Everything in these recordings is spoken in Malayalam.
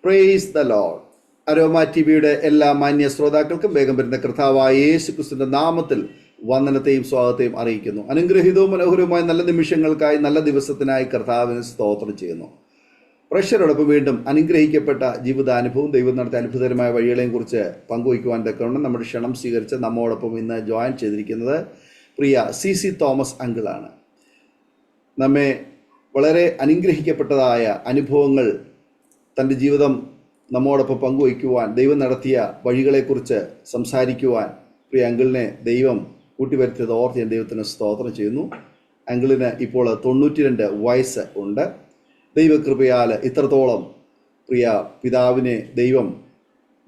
Praise the Lord. അരോമ ടിവിയുടെ എല്ലാ മാന്യ ശ്രോതാക്കൾക്കും വേഗം വരുന്ന കർത്താവായ യേശു ക്രിസ്തുവിന്റെ നാമത്തിൽ വന്ദനത്തെയും സ്വാഗതത്തെയും അറിയിക്കുന്നു. അനുഗ്രഹീതവും മനോഹരവുമായ നല്ല നിമിഷങ്ങൾക്കായി, നല്ല ദിവസത്തിനായി കർത്താവിന് സ്തോത്രം ചെയ്യുന്നു. പ്രേക്ഷകരോടൊപ്പം വീണ്ടും അനുഗ്രഹിക്കപ്പെട്ട ജീവിതാനുഭവം, ദൈവം നടത്തിയ അത്ഭുതകരമായ വഴികളെയും കുറിച്ച് പങ്കുവയ്ക്കുവാൻ തക്കവണ്ണം നമ്മുടെ ക്ഷണം സ്വീകരിച്ച് നമ്മോടൊപ്പം ഇന്ന് ജോയിൻ ചെയ്തിരിക്കുന്നത് പ്രിയ സി തോമസ് അങ്കിളാണ്. നമ്മെ വളരെ അനുഗ്രഹിക്കപ്പെട്ടതായ അനുഭവങ്ങൾ തൻ്റെ ജീവിതം നമ്മോടൊപ്പം പങ്കുവയ്ക്കുവാൻ, ദൈവം നടത്തിയ വഴികളെക്കുറിച്ച് സംസാരിക്കുവാൻ പ്രിയ അങ്കിളിനെ ദൈവം കൂട്ടിവരുത്തിയത് ഓർത്ത് ഞാൻ ദൈവത്തിന് സ്തോത്രം ചെയ്യുന്നു. അങ്കിളിന് ഇപ്പോൾ 92 വയസ്സ് ഉണ്ട്. ദൈവകൃപയാൽ ഇത്രത്തോളം പ്രിയ പിതാവിനെ ദൈവം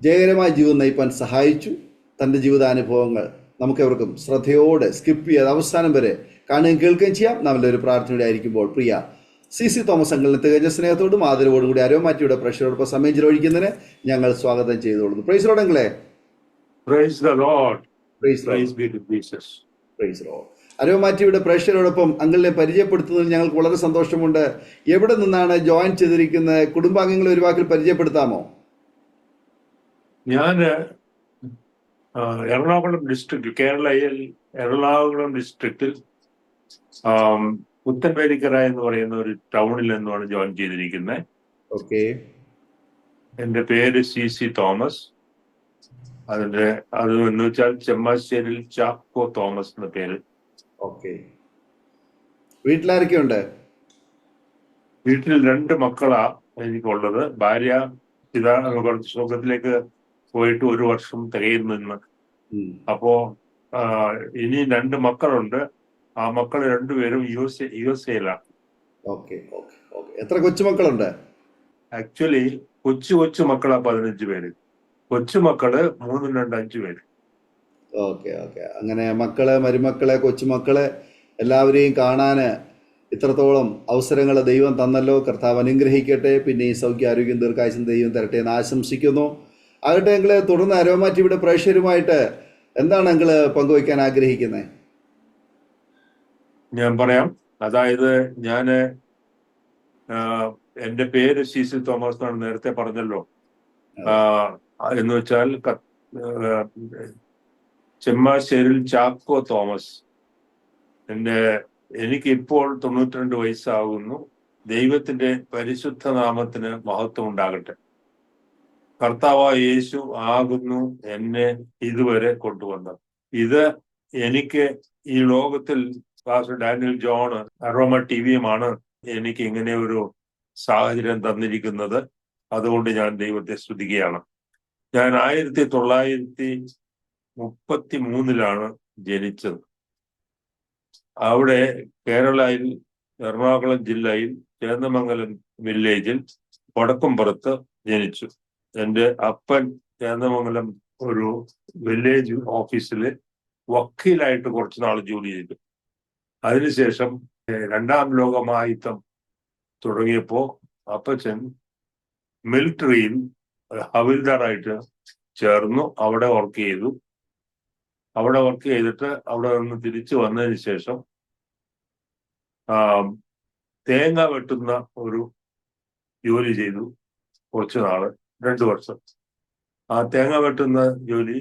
ജയകരമായ ജീവിതം നയിപ്പാൻ സഹായിച്ചു. തൻ്റെ ജീവിതാനുഭവങ്ങൾ നമുക്കെവർക്കും ശ്രദ്ധയോടെ സ്കിപ്പ് ചെയ്യാതെ അവസാനം വരെ കാണുകയും കേൾക്കുകയും ചെയ്യാം. നമ്മളുടെ ഒരു പ്രാർത്ഥനയുടെ ആയിരിക്കുമ്പോൾ പ്രിയ സി തോമസ് അങ്കിളിനെ തികഞ്ഞ സ്നേഹത്തോടും ആദരവോടും കൂടി അരോമാറ്റിയുടെ പ്രേക്ഷകരോടൊപ്പം സമയം ചിലവഴിക്കുന്നതിന് ഞങ്ങൾ സ്വാഗതം ചെയ്തുകൊള്ളുന്നു. പ്രൈസ് ലോർഡ് അങ്കിളെ. Praise the Lord. Praise Praise be to Jesus. Praise Lord. അരോമാറ്റിയുടെ പ്രേക്ഷകരോടൊപ്പം അങ്കിളിനെ പരിചയപ്പെടുത്തുന്നതിൽ ഞങ്ങൾക്ക് വളരെ സന്തോഷമുണ്ട്. എവിടെ നിന്നാണ് ജോയിൻ ചെയ്തിരിക്കുന്നത്? കുടുംബാംഗങ്ങളെ ഒരു വാക്കിൽ പരിചയപ്പെടുത്താമോ? ഞാൻ എറണാകുളം ഡിസ്ട്രിക്റ്റിൽ, കേരളയിൽ എറണാകുളം ഡിസ്ട്രിക്റ്റിൽ പുത്തൻവേലിക്കര എന്ന് പറയുന്ന ഒരു ടൗണിൽ നിന്നുമാണ് ജോയിൻ ചെയ്തിരിക്കുന്നത്. ഓക്കെ. എൻ്റെ പേര് സി തോമസ്. അത് എന്ന് വെച്ചാൽ ചെമ്മാശ്ശേരിയിൽ ചാക്കോ തോമസ് എന്ന പേര്. ഓക്കെ. വീട്ടിലാരൊക്കെയുണ്ട്? വീട്ടിൽ 2 മക്കളാ എനിക്കുള്ളത്. ഭാര്യ സുഖത്തിലേക്ക് പോയിട്ട് 1 വർഷം തികയുന്നു. അപ്പോ ഇനി 2 മക്കളുണ്ട്. ആ മക്കൾ 2 പേരും യു എസ് എയിലാണ്. ഓക്കെ. ഓക്കെ. ഓക്കെ. എത്ര കൊച്ചുമക്കളുണ്ട്? ആക്ച്വലി കൊച്ചു മക്കളാ 15 പേര്. കൊച്ചുമക്കള് 3, 2, 5 പേര്. ഓക്കെ. ഓക്കെ. അങ്ങനെ മക്കള്, മരുമക്കളെ, കൊച്ചുമക്കളെ എല്ലാവരെയും കാണാൻ ഇത്രത്തോളം അവസരങ്ങൾ ദൈവം തന്നല്ലോ. കർത്താവ് അനുഗ്രഹിക്കട്ടെ. പിന്നെ ഈ സൗഖ്യ, ആരോഗ്യം, ദീർഘായുസ്സും ദൈവം തരട്ടെ എന്ന് ആശംസിക്കുന്നു. ആകട്ടെ, എങ്കില് തുടർന്ന് അരോമാറ്റിയുടെ പ്രേക്ഷകരുമായിട്ട് എന്താണ് എങ്കില് പങ്കുവയ്ക്കാൻ ആഗ്രഹിക്കുന്നത്? ഞാൻ പറയാം. അതായത് എന്റെ പേര് സി തോമസ് എന്നാണ്, നേരത്തെ പറഞ്ഞല്ലോ. എന്ന് വെച്ചാൽ ചെമ്മാശ്ശേരിയിൽ ചാക്കോ തോമസ്. എനിക്ക് ഇപ്പോൾ 92 വയസ്സാകുന്നു. ദൈവത്തിന്റെ പരിശുദ്ധ നാമത്തിന് മഹത്വം ഉണ്ടാകട്ടെ. കർത്താവായ യേശു ആകുന്നു എന്നെ ഇതുവരെ കൊണ്ടുവന്നത്. ഇത് എനിക്ക് ഈ ലോകത്തിൽ പാസ്റ്റർ ഡാനിയൽ ജോൺ, അരോമ ടിവിയുമാണ് എനിക്ക് ഇങ്ങനെ ഒരു സാഹചര്യം തന്നിരിക്കുന്നത്. അതുകൊണ്ട് ഞാൻ ദൈവത്തെ സ്തുതിക്കുകയാണ്. ഞാൻ 1933 ജനിച്ചത്. അവിടെ കേരളയിൽ എറണാകുളം ജില്ലയിൽ ചേന്ദമംഗലം വില്ലേജിൽ വടക്കുംപുറത്ത് ജനിച്ചു. എൻ്റെ അപ്പൻ ചേന്ദമംഗലം ഒരു വില്ലേജ് ഓഫീസിൽ വക്കീലായിട്ട് കുറച്ചു നാൾ ജോലി ചെയ്തു. അതിനുശേഷം 2ാം ലോകമഹായുദ്ധം തുടങ്ങിയപ്പോ അപ്പച്ചൻ മിലിറ്ററിയിൽ ഹവിൽദാറായിട്ട് ചേർന്നു. അവിടെ വർക്ക് ചെയ്തിട്ട് അവിടെ നിന്ന് തിരിച്ചു വന്നതിന് ശേഷം തേങ്ങ വെട്ടുന്ന ഒരു ജോലി ചെയ്തു കുറച്ചു നാള്, 2 വർഷം. ആ തേങ്ങ വെട്ടുന്ന ജോലി,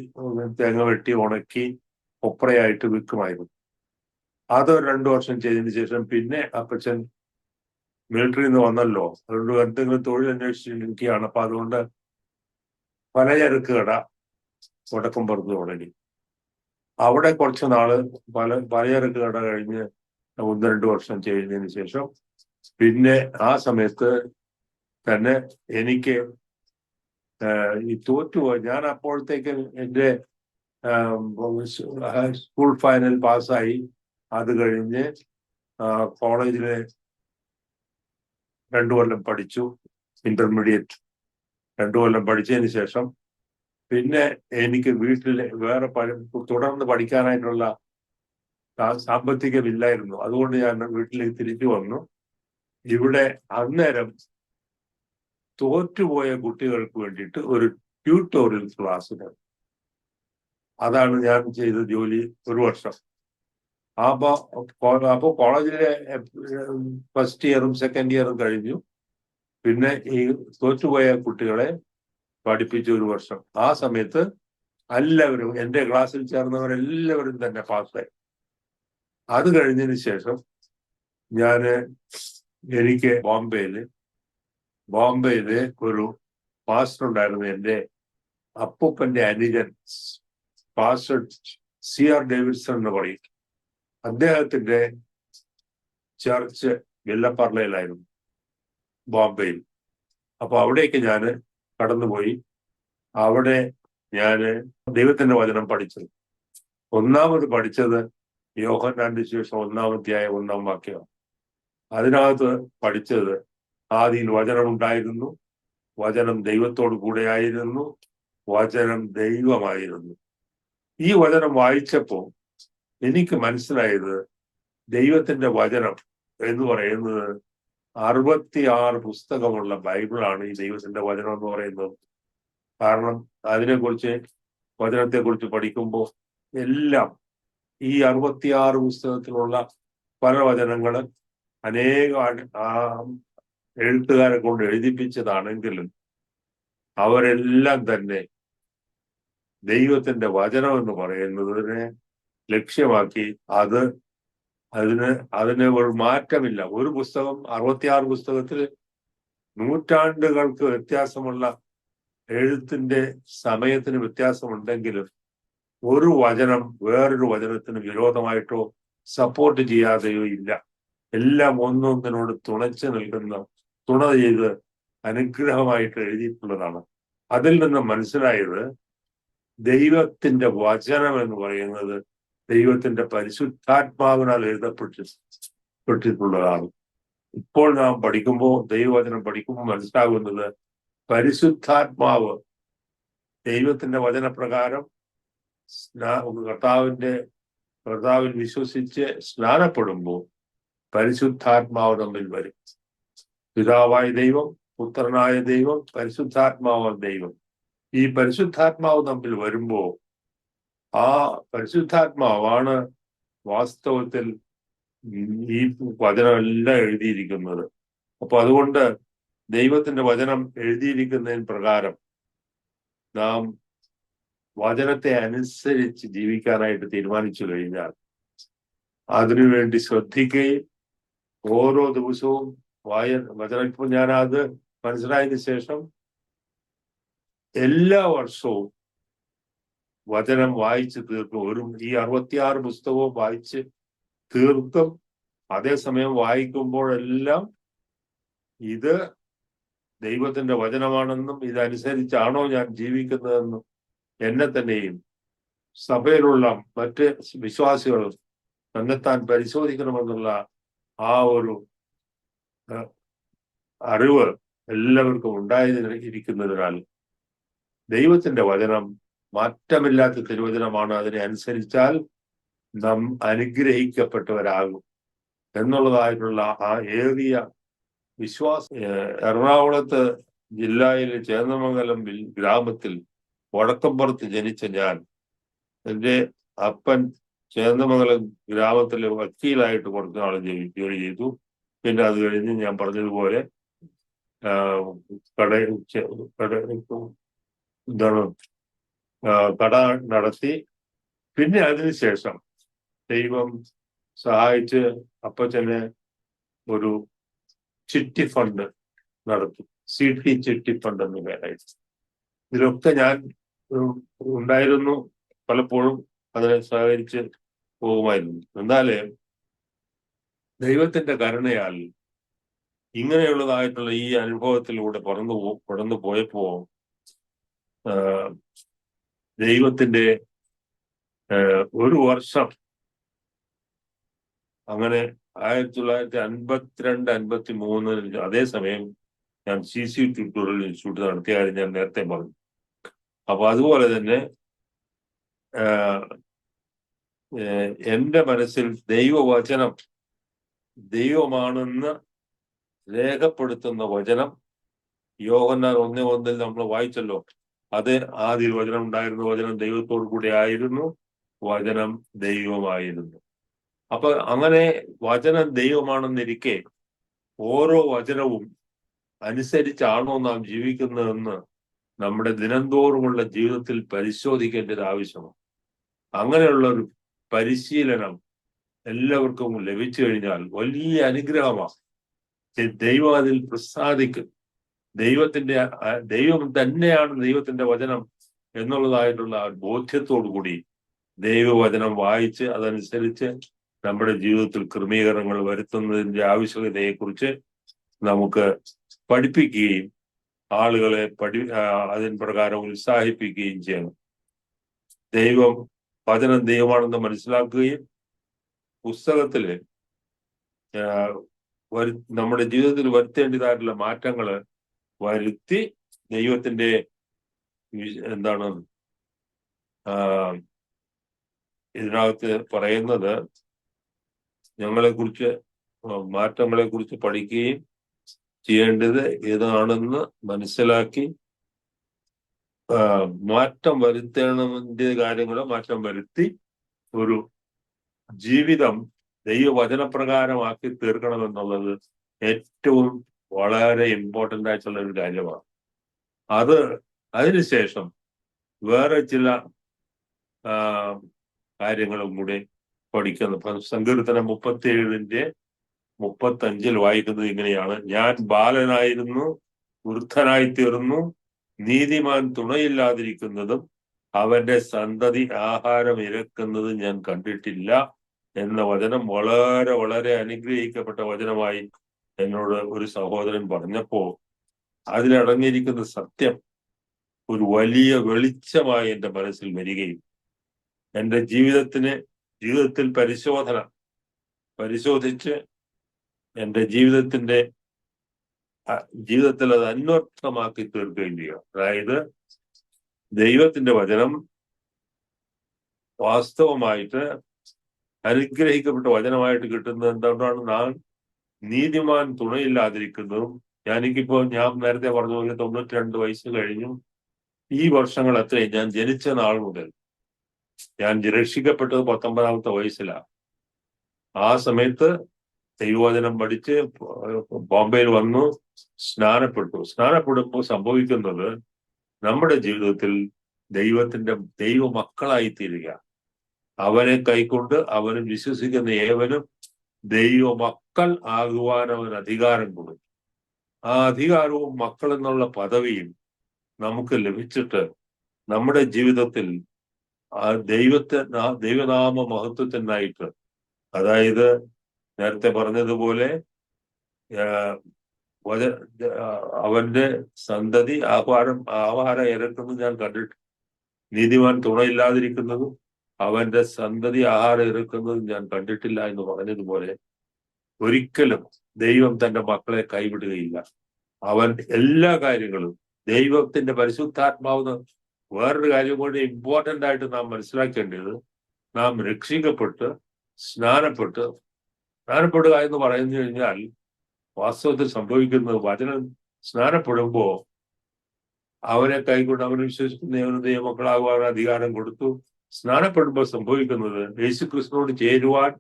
തേങ്ങ വെട്ടി ഉണക്കി കൊപ്രയായിട്ട് വിൽക്കുമായിരുന്നു. അത് 2 വർഷം ചെയ്തതിന് ശേഷം പിന്നെ അപ്പച്ചൻ മിലിറ്ററിയിൽ നിന്ന് വന്നല്ലോ, അതുകൊണ്ട് എന്തെങ്കിലും തൊഴിൽ അന്വേഷിച്ചിരിക്കുകയാണ്. അപ്പൊ അതുകൊണ്ട് പലചരക്ക് കട വടക്കുംപുറത്ത് തുടങ്ങി. അവിടെ കുറച്ച് നാള് പലചരക്ക് കട കഴിഞ്ഞ് 1-2 വർഷം ചെയ്തതിന് ശേഷം പിന്നെ ആ സമയത്ത് തന്നെ എനിക്ക് ഈ തോറ്റുപോയി. ഞാൻ അപ്പോഴത്തേക്ക് എൻ്റെ സ്കൂൾ ഫൈനൽ പാസ്സായി. അത് കഴിഞ്ഞ് കോളേജിലെ 2 കൊല്ലം പഠിച്ചു. ഇന്റർമീഡിയറ്റ് 2 കൊല്ലം പഠിച്ചതിന് ശേഷം പിന്നെ എനിക്ക് വീട്ടിൽ വേറെ തുടർന്ന് പഠിക്കാനായിട്ടുള്ള സാമ്പത്തികമില്ലായിരുന്നു. അതുകൊണ്ട് ഞാൻ വീട്ടിലേക്ക് തിരിച്ചു വന്നു. ഇവിടെ അന്നേരം തോറ്റുപോയ കുട്ടികൾക്ക് വേണ്ടിയിട്ട് ഒരു ട്യൂട്ടോറിയൽ ക്ലാസ്സിന്, അതാണ് ഞാൻ ചെയ്ത ജോലി 1 വർഷം. അപ്പൊ കോളേജിലെ ഫസ്റ്റ് ഇയറും സെക്കൻഡ് ഇയറും കഴിഞ്ഞു. പിന്നെ ഈ തോറ്റുപോയ കുട്ടികളെ പഠിപ്പിച്ച 1 വർഷം. ആ സമയത്ത് എല്ലാവരും എൻ്റെ ക്ലാസ്സിൽ ചേർന്നവരെല്ലാവരും തന്നെ പാസ്സായി. അത് കഴിഞ്ഞതിന് ശേഷം എനിക്ക് ബോംബെയില് ഒരു പാസ്റ്റർ ഉണ്ടായിരുന്നു. എൻ്റെ അപ്പൂപ്പന്റെ അനുജൻ പാസ്റ്റർ CR ഡേവിഡ്സൺ എന്ന് പറയും. അദ്ദേഹത്തിന്റെ ചർച്ച് വെല്ലപ്പർളയിലായിരുന്നു, ബോംബെയിൽ. അപ്പൊ അവിടേക്ക് ഞാൻ കടന്നുപോയി. അവിടെ ഞാൻ ദൈവത്തിന്റെ വചനം പഠിച്ചത്. ഒന്നാമത് പഠിച്ചത് യോഹന്നാന്റെ സുവിശേഷം 1-ാം അധ്യായം 1-ാം വാക്യമാണ്. അതിനകത്ത് പഠിച്ചത് ആദിയിൽ വചനം ഉണ്ടായിരുന്നു, വചനം ദൈവത്തോടു കൂടെ ആയിരുന്നു, വചനം ദൈവമായിരുന്നു. ഈ വചനം വായിച്ചപ്പോൾ എനിക്ക് മനസ്സിലായത് ദൈവത്തിന്റെ വചനം എന്ന് പറയുന്നത് 66 പുസ്തകമുള്ള ബൈബിളാണ് ഈ ദൈവത്തിന്റെ വചനം എന്ന് പറയുന്നത്. കാരണം വചനത്തെക്കുറിച്ച് പഠിക്കുമ്പോൾ എല്ലാം ഈ 66 പുസ്തകത്തിലുള്ള പല വചനങ്ങള് എഴുത്തുകാരെ കൊണ്ട് എഴുതിപ്പിച്ചതാണെങ്കിലും അവരെല്ലാം തന്നെ ദൈവത്തിന്റെ വചനം എന്ന് പറയുന്നതിനെ ലക്ഷ്യമാക്കി അതിന് ഒരു മാറ്റമില്ല. ഒരു പുസ്തകം 66 പുസ്തകത്തിൽ നൂറ്റാണ്ടുകൾക്ക് വ്യത്യാസമുള്ള എഴുത്തിന്റെ സമയത്തിന് വ്യത്യാസമുണ്ടെങ്കിലും ഒരു വചനം വേറൊരു വചനത്തിന് വിരോധമായിട്ടോ സപ്പോർട്ട് ചെയ്യാതെയോ ഇല്ല. എല്ലാം ഒന്നൊന്നിനോട് തുണ ചെയ്ത് അനുഗ്രഹമായിട്ട് എഴുതിയിട്ടുള്ളതാണ്. അതിൽ നിന്ന് മനസ്സിലായത് ദൈവത്തിന്റെ വചനം എന്ന് പറയുന്നത് ദൈവത്തിന്റെ പരിശുദ്ധാത്മാവിനാൽ എഴുതപ്പെട്ടിട്ടുള്ളതാണ്. ഇപ്പോൾ നാം ദൈവവചനം പഠിക്കുമ്പോൾ മനസ്സിലാകുന്നത് പരിശുദ്ധാത്മാവ് ദൈവത്തിന്റെ വചനപ്രകാരം കർത്താവിൽ വിശ്വസിച്ച് സ്നാനപ്പെടുമ്പോൾ പരിശുദ്ധാത്മാവ് തമ്മിൽ വരും. പിതാവായ ദൈവം, പുത്രനായ ദൈവം, പരിശുദ്ധാത്മാവായ ദൈവം, ഈ പരിശുദ്ധാത്മാവ് തമ്മിൽ വരുമ്പോൾ ആ പരിശുദ്ധാത്മാവാണ് വാസ്തവത്തിൽ ഈ വചനമെല്ലാം എഴുതിയിരിക്കുന്നത്. അപ്പൊ അതുകൊണ്ട് ദൈവത്തിന്റെ വചനം എഴുതിയിരിക്കുന്നതിന് പ്രകാരം നാം വചനത്തെ അനുസരിച്ച് ജീവിക്കാനായിട്ട് തീരുമാനിച്ചു കഴിഞ്ഞാൽ അതിനുവേണ്ടി ശ്രദ്ധിക്കുകയും ഓരോ ദിവസവും വചനം, ഇപ്പോൾ ഞാൻ അത് മനസ്സിലായതിനു ശേഷം എല്ലാ വർഷവും വചനം വായിച്ച് തീർക്കും. ഈ 66 പുസ്തകവും വായിച്ച് തീർത്തും അതേസമയം വായിക്കുമ്പോഴെല്ലാം ഇത് ദൈവത്തിന്റെ വചനമാണെന്നും ഇതനുസരിച്ചാണോ ഞാൻ ജീവിക്കുന്നതെന്നും എന്നെ തന്നെയും സഭയിലുള്ള മറ്റ് വിശ്വാസികളും തന്നെത്താൻ പരിശോധിക്കണമെന്നുള്ള ആ ഒരു അറിവ് എല്ലാവർക്കും ഉണ്ടായിരിക്കുന്നതിനാൽ ദൈവത്തിന്റെ വചനം മാറ്റമില്ലാത്ത തിരുവചനമാണ്. അതിനെ അനുസരിച്ചാൽ നാം അനുഗ്രഹിക്കപ്പെട്ടവരാകും എന്നുള്ളതായിട്ടുള്ള ആ ഏറിയ വിശ്വാസം. എറണാകുളത്ത് ജില്ലയിലെ ചേന്നമംഗലം ഗ്രാമത്തിൽ വടക്കമ്പുറത്ത് ജനിച്ച ഞാൻ, എൻ്റെ അപ്പൻ ചേന്നമംഗലം ഗ്രാമത്തിലെ വക്കീലായിട്ട് കുറച്ച് നാൾ ജോലി ചെയ്തു. പിന്നെ അത് കഴിഞ്ഞ് ഞാൻ പറഞ്ഞതുപോലെ കട നടത്തി. പിന്നെ അതിനുശേഷം ദൈവം സഹായിച്ച് അപ്പച്ചനെ ഒരു ചിട്ടി ഫണ്ട് നടത്തി, CT ചിട്ടി ഫണ്ട് എന്ന് പേരായിട്ട്. ഇതിലൊക്കെ ഞാൻ ഉണ്ടായിരുന്നു, പലപ്പോഴും അതിനെ സഹകരിച്ച് പോകുമായിരുന്നു. എന്നാലേ ദൈവത്തിന്റെ കരുണയാൽ ഇങ്ങനെയുള്ളതായിട്ടുള്ള ഈ അനുഭവത്തിലൂടെ കടന്നു പോയപ്പോ ദൈവത്തിന്റെ ഒരു വർഷം അങ്ങനെ 1952-53 അതേസമയം ഞാൻ CC ട്യൂട്ടോറിയൽ ഇൻസ്റ്റിറ്റ്യൂട്ട് നടത്തിയ കാര്യം ഞാൻ നേരത്തെ പറഞ്ഞു. അപ്പൊ അതുപോലെ തന്നെ എൻ്റെ മനസ്സിൽ ദൈവവചനം ദൈവമാണെന്ന് രേഖപ്പെടുത്തുന്ന വചനം യോഹന്നാൻ 1:1 നമ്മൾ വായിച്ചല്ലോ. അത് ആദ്യം വചനം ഉണ്ടായിരുന്നു, വചനം ദൈവത്തോടു കൂടി ആയിരുന്നു, വചനം ദൈവമായിരുന്നു. അപ്പൊ അങ്ങനെ വചനം ദൈവമാണെന്നിരിക്കെ ഓരോ വചനവും അനുസരിച്ചാണോ നാം ജീവിക്കുന്നതെന്ന് നമ്മുടെ ദിനംതോറുമുള്ള ജീവിതത്തിൽ പരിശോധിക്കേണ്ടത് ആവശ്യമാണ്. അങ്ങനെയുള്ള ഒരു പരിശീലനം എല്ലാവർക്കും ലഭിച്ചു കഴിഞ്ഞാൽ വലിയ അനുഗ്രഹമാണ്. ദൈവം അതിൽ പ്രസാദിക്കും. ദൈവം തന്നെയാണ് ദൈവത്തിന്റെ വചനം എന്നുള്ളതായിട്ടുള്ള ആ ബോധ്യത്തോടു കൂടി ദൈവവചനം വായിച്ച് അതനുസരിച്ച് നമ്മുടെ ജീവിതത്തിൽ ക്രമീകരണങ്ങൾ വരുത്തുന്നതിന്റെ ആവശ്യകതയെക്കുറിച്ച് നമുക്ക് പഠിപ്പിക്കുകയും ആളുകളെ അതിന് പ്രകാരം ഉത്സാഹിപ്പിക്കുകയും ചെയ്യണം. വചനം ദൈവമാണെന്ന് മനസ്സിലാക്കുകയും പുസ്തകത്തില് നമ്മുടെ ജീവിതത്തിൽ വരുത്തേണ്ടതായിട്ടുള്ള മാറ്റങ്ങൾ വരുത്തി ദൈവത്തിന്റെ എന്താണ് ഇതിനകത്ത് പറയുന്നത് മാറ്റങ്ങളെ കുറിച്ച് പഠിക്കുകയും ചെയ്യേണ്ടത് ഏതാണെന്ന് മനസ്സിലാക്കി മാറ്റം വരുത്തണമെന്ന കാര്യങ്ങളോ മാറ്റം വരുത്തി ഒരു ജീവിതം ദൈവവചനപ്രകാരമാക്കി തീർക്കണമെന്നുള്ളത് ഏറ്റവും വളരെ ഇമ്പോർട്ടൻ്റ് ആയിട്ടുള്ള ഒരു കാര്യമാണ്. അതിനുശേഷം വേറെ ചില കാര്യങ്ങളും കൂടി പഠിക്കുന്നു. സങ്കീർത്തനം 37:35 വായിക്കുന്നത് ഇങ്ങനെയാണ്: ഞാൻ ബാലനായിരുന്നു, വൃദ്ധനായി തീർന്നു, നീതിമാൻ തുണയില്ലാതിരിക്കുന്നതും അവന്റെ സന്തതി ആഹാരം ഇരക്കുന്നതും ഞാൻ കണ്ടിട്ടില്ല എന്ന വചനം വളരെ വളരെ അനുഗ്രഹിക്കപ്പെട്ട വചനമായി എന്നോട് ഒരു സഹോദരൻ പറഞ്ഞപ്പോ അതിലടങ്ങിയിരിക്കുന്ന സത്യം ഒരു വലിയ വെളിച്ചമായി എൻ്റെ മനസ്സിൽ വരികയും എൻ്റെ ജീവിതത്തിൽ പരിശോധിച്ച് എൻ്റെ ജീവിതത്തിൽ അത് അന്വർത്ഥമാക്കി തീർക്കുകയും ചെയ്യുക. അതായത് ദൈവത്തിന്റെ വചനം വാസ്തവമായിട്ട് അനുഗ്രഹിക്കപ്പെട്ട വചനമായിട്ട് കിട്ടുന്നത് എന്തുകൊണ്ടാണ്? നാം നീതിമാൻ തുണയില്ലാതിരിക്കുന്നതും ഞാൻ നേരത്തെ പറഞ്ഞ പോലെ 92 വയസ്സ് കഴിഞ്ഞു. ഈ വർഷങ്ങൾ അത്രയും ഞാൻ ജനിച്ച നാൾ മുതൽ ഞാൻ രക്ഷിക്കപ്പെട്ടത് 19ാമത്തെ വയസ്സിലാണ്. ആ സമയത്ത് ദൈവവചനം പഠിച്ച് ബോംബെയിൽ വന്നു, സ്നാനപ്പെടുമ്പോൾ സംഭവിക്കുന്നത് നമ്മുടെ ജീവിതത്തിൽ ദൈവമക്കളായി തീരുക. അവനെ കൈക്കൊണ്ട് അവന് വിശ്വസിക്കുന്ന ഏവനും ദൈവമക്കൾ ആകുവാൻ അവൻ അധികാരം കൊടുക്കും. ആ അധികാരവും മക്കൾ എന്നുള്ള പദവിയും നമുക്ക് ലഭിച്ചിട്ട് നമ്മുടെ ജീവിതത്തിൽ ആ ദൈവനാമ മഹത്വത്തിനായിട്ട്, അതായത് നേരത്തെ പറഞ്ഞതുപോലെ അവന്റെ സന്തതി ആഹാരം ഇരക്കുന്നത് ഞാൻ കണ്ടിട്ട്, നീതിമാൻ തുണയില്ലാതിരിക്കുന്നതും അവന്റെ സന്തതി ആഹാരം ഇറക്കുന്നതും ഞാൻ കണ്ടിട്ടില്ല എന്ന് പറഞ്ഞതുപോലെ ഒരിക്കലും ദൈവം തന്റെ മക്കളെ കൈവിടുകയില്ല. അവൻ എല്ലാ കാര്യങ്ങളും ദൈവത്തിന്റെ പരിശുദ്ധാത്മാവ്. വേറൊരു കാര്യം കൊണ്ട് ഇമ്പോർട്ടൻ്റ് ആയിട്ട് നാം മനസ്സിലാക്കേണ്ടത്, നാം രക്ഷിക്കപ്പെട്ട് സ്നാനപ്പെടുക എന്ന് പറഞ്ഞു കഴിഞ്ഞാൽ വാസ്തവത്തിൽ സംഭവിക്കുന്നത് വചനം സ്നാനപ്പെടുമ്പോ അവനെ കൈകൊണ്ട് അവനെ വിശ്വസിക്കുന്ന ദൈവമക്കളാകുവാൻ അധികാരം കൊടുത്തു. സ്നാനപ്പെടുമ്പോൾ സംഭവിക്കുന്നത് യേശുക്രിസ്തുവിനോട് ചേരുവാൻ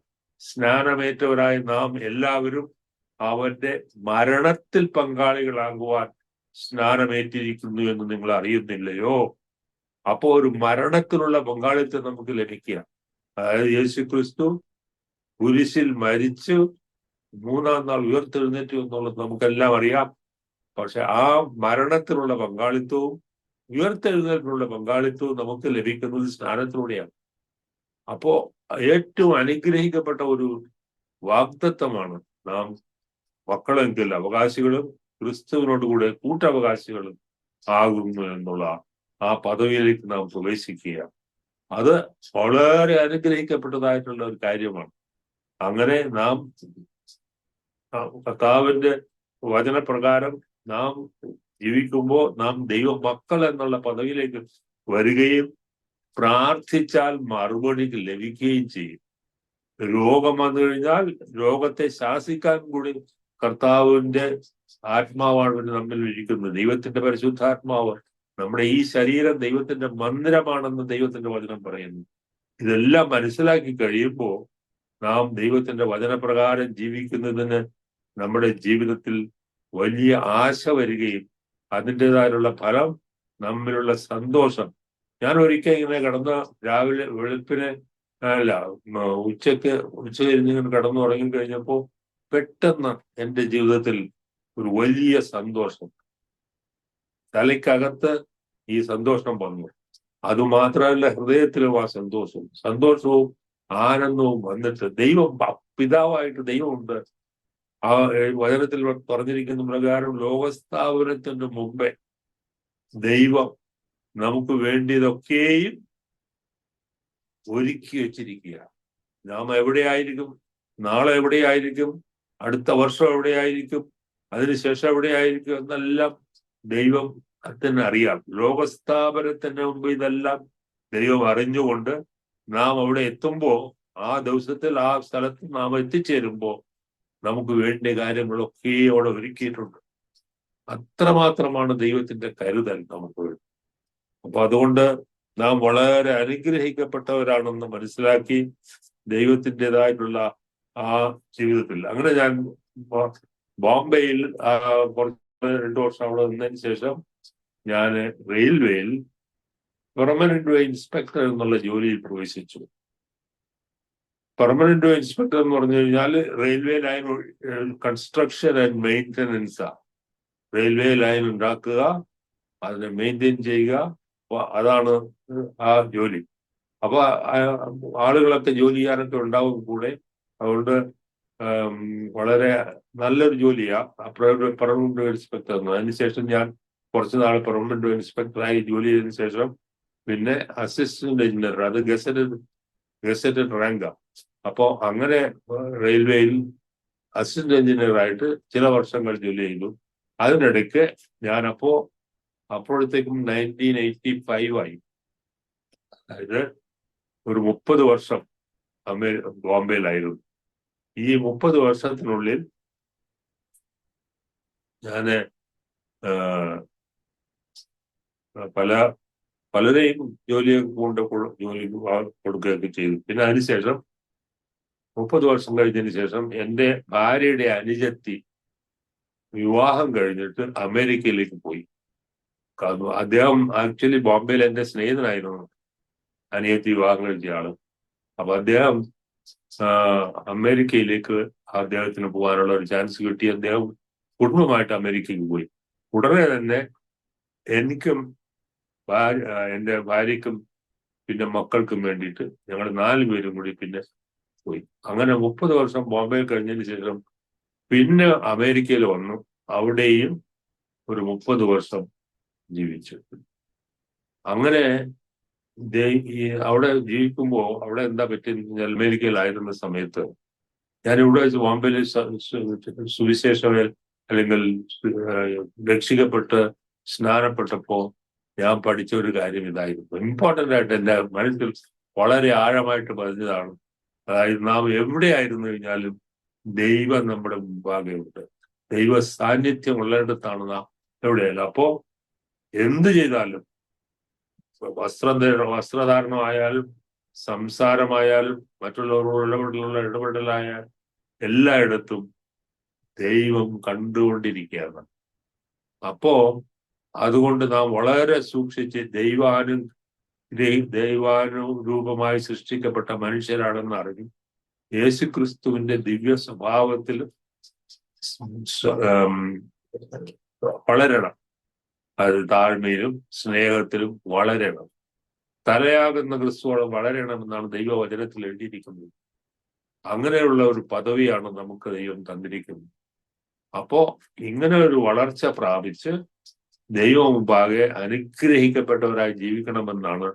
സ്നാനമേറ്റവരായ നാം എല്ലാവരും അവന്റെ മരണത്തിൽ പങ്കാളികളാകുവാൻ സ്നാനമേറ്റിരിക്കുന്നു എന്ന് നിങ്ങൾ അറിയുന്നില്ലയോ? അപ്പോ ഒരു മരണത്തിനുള്ള പങ്കാളിത്തം നമുക്ക് ലഭിക്കുക. അതായത് യേശുക്രിസ്തു കുരിശിൽ മരിച്ചു 3-ാം നാൾ ഉയർത്തെഴുന്നേറ്റു എന്നുള്ളത് നമുക്കെല്ലാം അറിയാം. പക്ഷെ ആ മരണത്തിനുള്ള പങ്കാളിത്തവും ഉയർത്തെഴുന്നേറ്റിനുള്ള പങ്കാളിത്തവും നമുക്ക് ലഭിക്കുന്നത് സ്നാനത്തിലൂടെയാണ്. അപ്പോ ഏറ്റവും അനുഗ്രഹിക്കപ്പെട്ട ഒരു വാഗ്ദത്തമാണ് നാം മക്കളെങ്കിൽ അവകാശികളും ക്രിസ്തുവിനോടുകൂടെ കൂട്ടവകാശികളും ആകുന്നു എന്നുള്ള ആ പദവിയിലേക്ക് നാം പ്രവേശിക്കുക. അത് വളരെ അനുഗ്രഹിക്കപ്പെട്ടതായിട്ടുള്ള ഒരു കാര്യമാണ്. അങ്ങനെ നാം കർത്താവിന്റെ വചനപ്രകാരം നാം ജീവിക്കുമ്പോൾ നാം ദൈവമക്കൾ എന്നുള്ള പദവിയിലേക്ക് വരികയും പ്രാർത്ഥിച്ചാൽ മറുപടി ലഭിക്കുകയും ചെയ്യും. രോഗം വന്നു കഴിഞ്ഞാൽ രോഗത്തെ ശാസിക്കാൻ കൂടി കർത്താവിന്റെ ആത്മാവാണ് നമ്മിൽ ഇരിക്കുന്നത്. ദൈവത്തിന്റെ പരിശുദ്ധാത്മാവ്. നമ്മുടെ ഈ ശരീരം ദൈവത്തിന്റെ മന്ദിരമാണെന്ന് ദൈവത്തിന്റെ വചനം പറയുന്നു. ഇതെല്ലാം മനസ്സിലാക്കി കഴിയുമ്പോൾ നാം ദൈവത്തിന്റെ വചനപ്രകാരം ജീവിക്കുന്നതിന് നമ്മുടെ ജീവിതത്തിൽ വലിയ ആശ വരികയും അതിൻ്റെതായുള്ള ഫലം നമ്മിലുള്ള സന്തോഷം. ഞാൻ ഒരിക്കൽ ഇങ്ങനെ കിടന്ന രാവിലെ വെളുപ്പിന് അല്ല ഉച്ച കഴിഞ്ഞ് ഇങ്ങനെ കിടന്നു ഉറങ്ങി കഴിഞ്ഞപ്പോ പെട്ടെന്ന് എൻ്റെ ജീവിതത്തിൽ ഒരു വലിയ സന്തോഷം, തലയ്ക്കകത്ത് ഈ സന്തോഷം വന്നു. അതുമാത്രമല്ല, ഹൃദയത്തിലും ആ സന്തോഷവും ആനന്ദവും വന്നിട്ട് പിതാവായിട്ട് ദൈവമുണ്ട്. ആ വചനത്തിൽ പറഞ്ഞിരിക്കുന്ന പ്രകാരം ലോകസ്ഥാപനത്തിന് മുമ്പേ ദൈവം നമുക്ക് വേണ്ടിയതൊക്കെയും ഒരുക്കി വെച്ചിരിക്കുക. നാം എവിടെയായിരിക്കും, നാളെ എവിടെയായിരിക്കും, അടുത്ത വർഷം എവിടെയായിരിക്കും, അതിനുശേഷം എവിടെയായിരിക്കും എന്നെല്ലാം ദൈവം തന്നെ അറിയാം. ലോകസ്ഥാപനത്തിന് മുമ്പ് ഇതെല്ലാം ദൈവം അറിഞ്ഞുകൊണ്ട് നാം അവിടെ എത്തുമ്പോ, ആ ദിവസത്തിൽ ആ സ്ഥലത്ത് നാം എത്തിച്ചേരുമ്പോ നമുക്ക് വേണ്ടിയ കാര്യങ്ങളൊക്കെ അവിടെ ഒരുക്കിയിട്ടുണ്ട്. അത്രമാത്രമാണ് ദൈവത്തിന്റെ കരുതൽ നമുക്ക് വേണ്ടി. അപ്പൊ അതുകൊണ്ട് നാം വളരെ അനുഗ്രഹിക്കപ്പെട്ടവരാണെന്ന് മനസ്സിലാക്കി ദൈവത്തിൻ്റെതായിട്ടുള്ള ആ ജീവിതത്തിൽ, അങ്ങനെ ഞാൻ ബോംബെയിൽ കുറച്ച് 2 വർഷം അവിടെ നിന്നതിന് ശേഷം ഞാൻ റെയിൽവേയിൽ പെർമനന്റ് വേ ഇൻസ്പെക്ടർ എന്നുള്ള ജോലിയിൽ പ്രവേശിച്ചു. പെർമനന്റ് വേ ഇൻസ്പെക്ടർ എന്ന് പറഞ്ഞു കഴിഞ്ഞാൽ റെയിൽവേ ലൈൻ കൺസ്ട്രക്ഷൻ ആൻഡ് മെയിൻ്റനൻസാ. റെയിൽവേ ലൈൻ ഉണ്ടാക്കുക, അതിനെ മെയിൻറ്റെയിൻ ചെയ്യുക, അതാണ് ആ ജോലി. അപ്പൊ ആളുകളൊക്കെ ജോലി ചെയ്യാനൊക്കെ ഉണ്ടാവും കൂടെ. അതുകൊണ്ട് വളരെ നല്ലൊരു ജോലിയാ പെർമനന്റ് ഇൻസ്പെക്ടർ എന്ന്. അതിനുശേഷം ഞാൻ കുറച്ച് നാൾ പെർമനന്റ് ഇൻസ്പെക്ടറായി ജോലി ചെയ്തതിനു ശേഷം പിന്നെ അസിസ്റ്റന്റ് എഞ്ചിനീയർ, അത് ഗസറ്റഡ് റാങ്കാ. അപ്പോ അങ്ങനെ റെയിൽവേയിൽ അസിസ്റ്റന്റ് എഞ്ചിനീയർ ആയിട്ട് ചില വർഷങ്ങൾ ജോലി ചെയ്തു. അതിനിടയ്ക്ക് ഞാൻ അപ്പോഴത്തേക്കും 1985 ആയി. അതായത് ഒരു 30 വർഷം ബോംബെയിലായിരുന്നു. ഈ 30 വർഷത്തിനുള്ളിൽ ഞാന് പലരെയും ജോലി കൊടുക്കുകയൊക്കെ ചെയ്തു. പിന്നെ അതിനുശേഷം 30 വർഷം കഴിഞ്ഞതിന് ശേഷം എൻ്റെ ഭാര്യയുടെ അനുജത്തി വിവാഹം കഴിഞ്ഞിട്ട് അമേരിക്കയിലേക്ക് പോയി. അദ്ദേഹം ആക്ച്വലി ബോംബെയിൽ എൻ്റെ സ്നേഹിതനായിരുന്നു, അനിയത്തി വിവാഹം കഴിച്ച ആള്. അപ്പൊ അദ്ദേഹം അമേരിക്കയിലേക്ക് അദ്ദേഹത്തിന് പോകാനുള്ള ഒരു ചാൻസ് കിട്ടി. അദ്ദേഹം കുടുംബമായിട്ട് അമേരിക്കയ്ക്ക് പോയി. ഉടനെ തന്നെ എനിക്കും എൻ്റെ ഭാര്യയ്ക്കും പിന്നെ മക്കൾക്കും വേണ്ടിയിട്ട് ഞങ്ങൾ 4 പേരും കൂടി പിന്നെ പോയി. അങ്ങനെ 30 വർഷം ബോംബെയിൽ കഴിഞ്ഞതിന് ശേഷം പിന്നെ അമേരിക്കയിൽ വന്നു. അവിടെയും ഒരു 30 വർഷം ജീവിച്ചു. അങ്ങനെ അവിടെ ജീവിക്കുമ്പോൾ അവിടെ എന്താ പറ്റിയ, അമേരിക്കയിലായിരുന്ന സമയത്ത് ഞാൻ ഇവിടെ വെച്ച് ബോംബെയിൽ സുവിശേഷമേൽ അല്ലെങ്കിൽ രക്ഷിക്കപ്പെട്ട് സ്നാനപ്പെട്ടപ്പോ ഞാൻ പഠിച്ച ഒരു കാര്യം ഇതായിരുന്നു. ഇമ്പോർട്ടൻ്റ് ആയിട്ട് എൻ്റെ മനസ്സിൽ വളരെ ആഴമായിട്ട് പറഞ്ഞതാണ്. അതായത് നാം എവിടെയായിരുന്നു കഴിഞ്ഞാലും ദൈവം നമ്മുടെ മുമ്പാകെയുണ്ട്. ദൈവ സാന്നിധ്യം ഉള്ളിടത്താണ് നാം എവിടെയല്ല. അപ്പോ എന്ത് ചെയ്താലും, വസ്ത്രധാരണമായാലും സംസാരമായാലും മറ്റുള്ളവരോടുള്ള ഇടപെടലായാലും എല്ലായിടത്തും ദൈവം കണ്ടുകൊണ്ടിരിക്കുകയാണ്. അപ്പോ അതുകൊണ്ട് നാം വളരെ സൂക്ഷിച്ച് ദൈവാനുരൂപമായി സൃഷ്ടിക്കപ്പെട്ട മനുഷ്യരാണെന്ന് അറിഞ്ഞു യേശുക്രിസ്തുവിന്റെ ദിവ്യ സ്വഭാവത്തിൽ വളരണം. അത് താഴ്മയിലും സ്നേഹത്തിലും വളരണം. തലയാകുന്ന ക്രിസ്തുവോളം വളരണമെന്നാണ് ദൈവവചനത്തിൽ എഴുതിയിരിക്കുന്നത്. അങ്ങനെയുള്ള ഒരു പദവിയാണ് നമുക്ക് ദൈവം തന്നിരിക്കുന്നത്. അപ്പോ ഇങ്ങനെ ഒരു വളർച്ച പ്രാപിച്ച് ദൈവം മുമ്പാകെ അനുഗ്രഹിക്കപ്പെട്ടവരായി ജീവിക്കണമെന്നാണ്